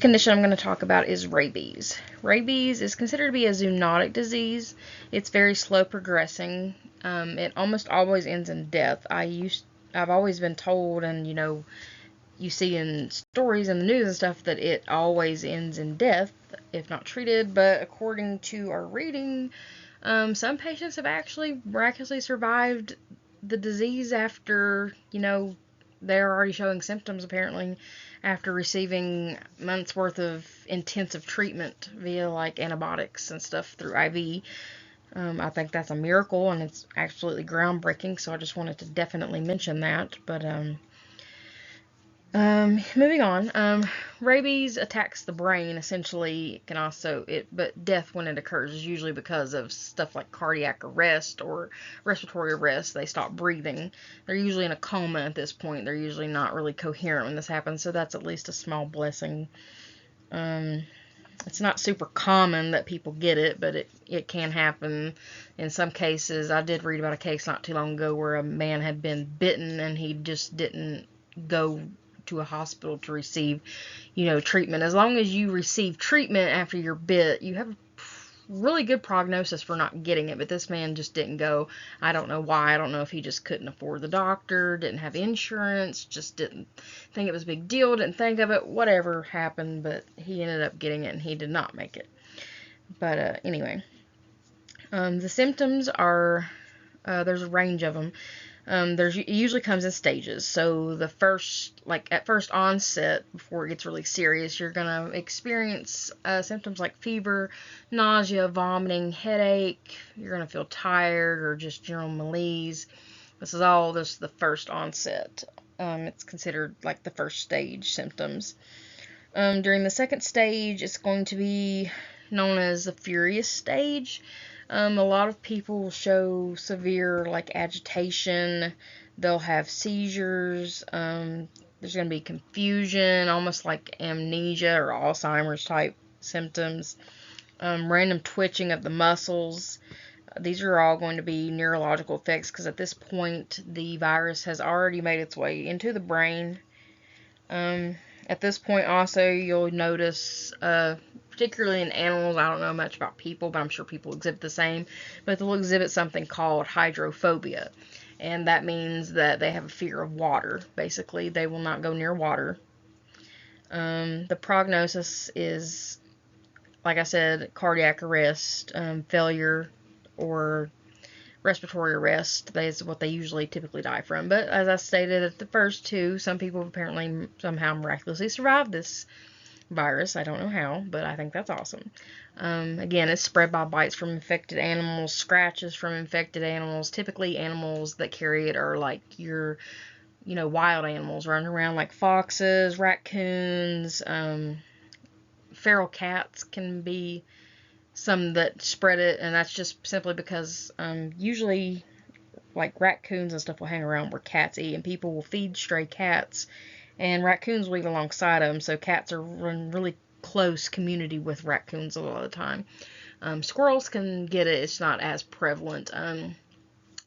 condition I'm going to talk about is rabies. Rabies is considered to be a zoonotic disease. It's very slow progressing. It almost always ends in death. I've always been told, and you see in stories in the news and stuff, that it always ends in death if not treated. But according to our reading, some patients have actually miraculously survived the disease after, they're already showing symptoms apparently after receiving months worth of intensive treatment via like antibiotics and stuff through IV. I think that's a miracle and it's absolutely groundbreaking, so I just wanted to definitely mention that. But moving on, rabies attacks the brain. Essentially, it can also but death when it occurs is usually because of stuff like cardiac arrest or respiratory arrest. They stop breathing. They're usually in a coma at this point. They're usually not really coherent when this happens, so that's at least a small blessing. It's not super common that people get it, but it can happen in some cases. I did read about a case not too long ago where a man had been bitten and he just didn't go to a hospital to receive, treatment. As long as you receive treatment after you're bit, you have a really good prognosis for not getting it. But this man just didn't go. I don't know why. I don't know if he just couldn't afford the doctor, didn't have insurance, just didn't think it was a big deal, didn't think of it, whatever happened, but he ended up getting it and he did not make it. But anyway, the symptoms are, there's a range of them. It usually comes in stages. So the first, at first onset, before it gets really serious, you're gonna experience symptoms like fever, nausea, vomiting, headache. You're gonna feel tired or just general malaise. This is all just the first onset. It's considered like the first stage symptoms. During the second stage, it's going to be known as the furious stage. A lot of people will show severe agitation. They'll have seizures. There's going to be confusion, almost like amnesia or Alzheimer's type symptoms. Random twitching of the muscles. These are all going to be neurological effects because at this point the virus has already made its way into the brain. At this point also you'll notice, particularly in animals, I don't know much about people, but I'm sure people exhibit the same, but they'll exhibit something called hydrophobia. And that means that they have a fear of water. Basically, they will not go near water. The prognosis is, like I said, cardiac arrest, failure, or respiratory arrest. That is what they typically die from. But as I stated at the first two, some people have apparently somehow miraculously survived this virus. I don't know how, but I think that's awesome. Again, it's spread by bites from infected animals, scratches from infected animals. Typically, animals that carry it are like your, wild animals running around, like foxes, raccoons, feral cats can be some that spread it, and that's just simply because usually like raccoons and stuff will hang around where cats eat, and people will feed stray cats, and raccoons will eat alongside them, so cats are in really close community with raccoons a lot of the time. Squirrels can get it, it's not as prevalent.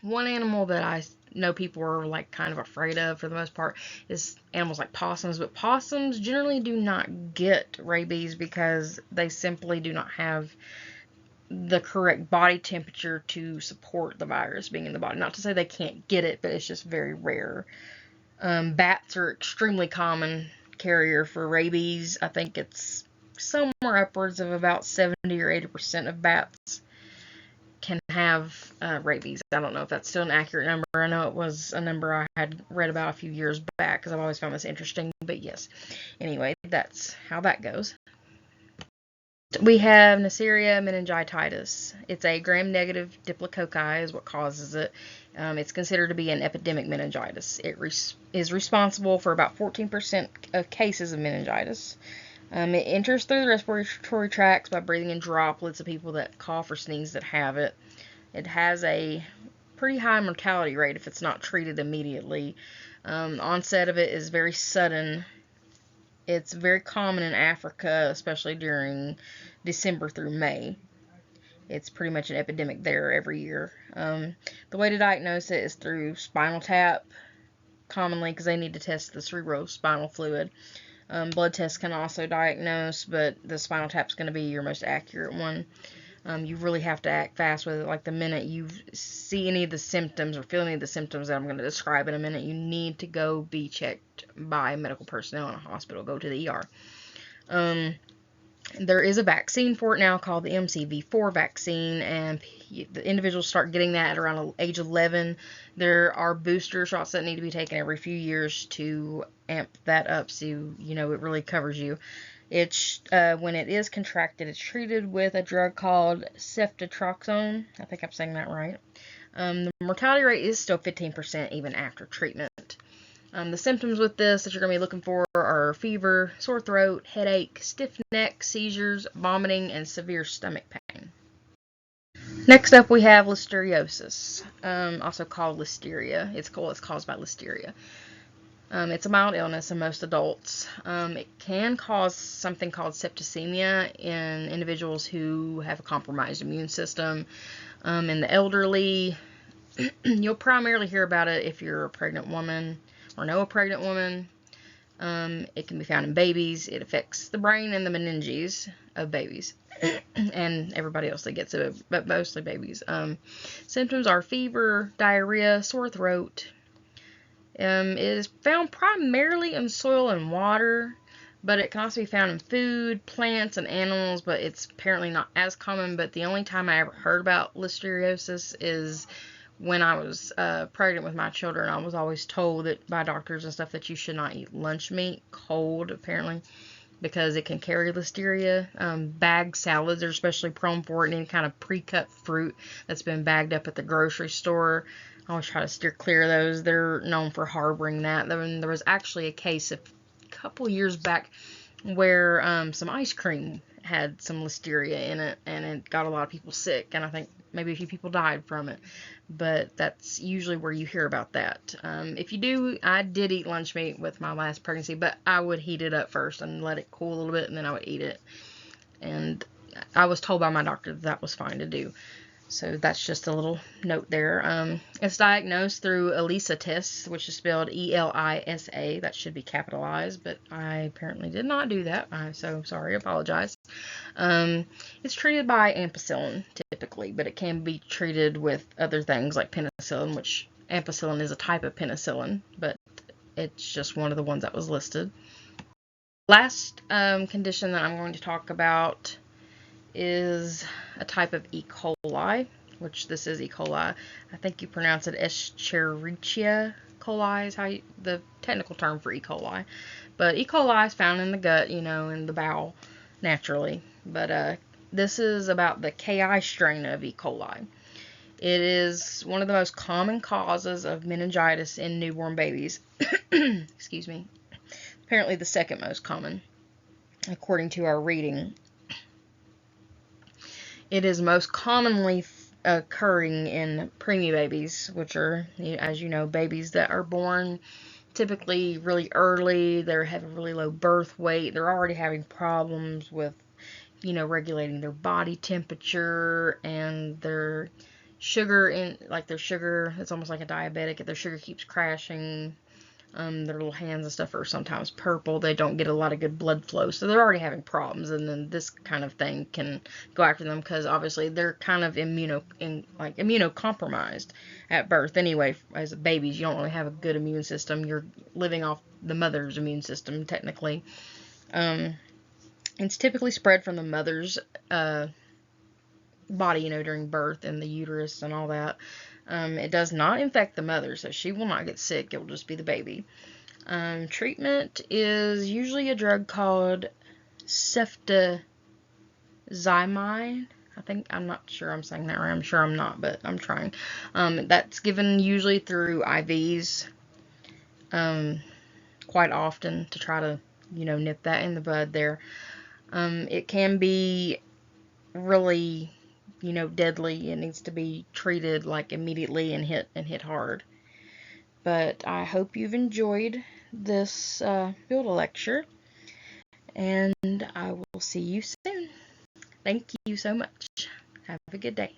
One animal that I know people are kind of afraid of for the most part is animals like possums, but possums generally do not get rabies because they simply do not have the correct body temperature to support the virus being in the body. Not to say they can't get it, but it's just very rare. Bats are extremely common carrier for rabies. I think it's somewhere upwards of about 70 or 80% of bats can have rabies. I don't know if that's still an accurate number. I know it was a number I had read about a few years back because I've always found this interesting. But yes, anyway, that's how that goes. We have Neisseria meningitidis. It's a gram-negative diplococci is what causes it. It's considered to be an epidemic meningitis. It is responsible for about 14% of cases of meningitis. It enters through the respiratory tracts by breathing in droplets of people that cough or sneeze that have it. It has a pretty high mortality rate if it's not treated immediately. Onset of it is very sudden. It's very common in Africa, especially during December through May. It's pretty much an epidemic there every year. The way to diagnose it is through spinal tap, commonly because they need to test the cerebrospinal fluid. Blood tests can also diagnose, but the spinal tap is going to be your most accurate one. You really have to act fast with it. Like the minute you see any of the symptoms or feel any of the symptoms that I'm going to describe in a minute, you need to go be checked by medical personnel in a hospital. Go to the ER. There is a vaccine for it now called the MCV4 vaccine, and the individuals start getting that at around age 11. There are booster shots that need to be taken every few years to amp that up so it really covers you. It's when it is contracted, it's treated with a drug called ceftriaxone. I think I'm saying that right. The mortality rate is still 15% even after treatment. The symptoms with this that you're going to be looking for are fever, sore throat, headache, stiff neck, seizures, vomiting, and severe stomach pain. Next up, we have listeriosis, also called listeria. It's caused by listeria. It's a mild illness in most adults. It can cause something called septicemia in individuals who have a compromised immune system. In the elderly, you'll primarily hear about it if you're a pregnant woman or know a pregnant woman. It can be found in babies. It affects the brain and the meninges of babies and everybody else that gets it, but mostly babies. Symptoms are fever, diarrhea, sore throat. It is found primarily in soil and water, but it can also be found in food, plants, and animals, but it's apparently not as common. But the only time I ever heard about listeriosis is when I was pregnant with my children. I was always told that by doctors and stuff that you should not eat lunch meat cold, apparently, because it can carry listeria. Bagged salads are especially prone for it, and any kind of pre-cut fruit that's been bagged up at the grocery store. I always try to steer clear of those. They're known for harboring that. There was actually a case a couple years back where some ice cream had some listeria in it, and it got a lot of people sick, and I think maybe a few people died from it. But that's usually where you hear about that. If you do, I did eat lunch meat with my last pregnancy, but I would heat it up first and let it cool a little bit, and then I would eat it. And I was told by my doctor that was fine to do. So that's just a little note there. It's diagnosed through ELISA tests, which is spelled ELISA. That should be capitalized, but I apparently did not do that. I'm so sorry. I apologize. It's treated by ampicillin typically, but it can be treated with other things like penicillin, which ampicillin is a type of penicillin, but it's just one of the ones that was listed. Last condition that I'm going to talk about is a type of E. coli, which this is E. coli. I think you pronounce it Escherichia coli is the technical term for E. coli. But E. coli is found in the gut, in the bowel, naturally. But this is about the Ki strain of E. coli. It is one of the most common causes of meningitis in newborn babies. Excuse me. Apparently the second most common, according to our reading. It is most commonly occurring in preemie babies, which are, as you know, babies that are born typically really early. They have a really low birth weight. They're already having problems with, regulating their body temperature and their sugar it's almost like a diabetic. If their sugar keeps crashing, their little hands and stuff are sometimes purple. They don't get a lot of good blood flow, so they're already having problems. And then this kind of thing can go after them because obviously they're kind of immunocompromised at birth anyway. As babies, you don't really have a good immune system. You're living off the mother's immune system technically. It's typically spread from the mother's body, during birth and the uterus and all that. It does not infect the mother, so she will not get sick. It will just be the baby. Treatment is usually a drug called ceftazimide. I'm not sure I'm saying that right. I'm sure I'm not, but I'm trying. That's given usually through IVs quite often to try to, nip that in the bud there. It can be really deadly. It needs to be treated like immediately and hit hard. But I hope you've enjoyed this build a lecture, and I will see you soon. Thank you so much. Have a good day.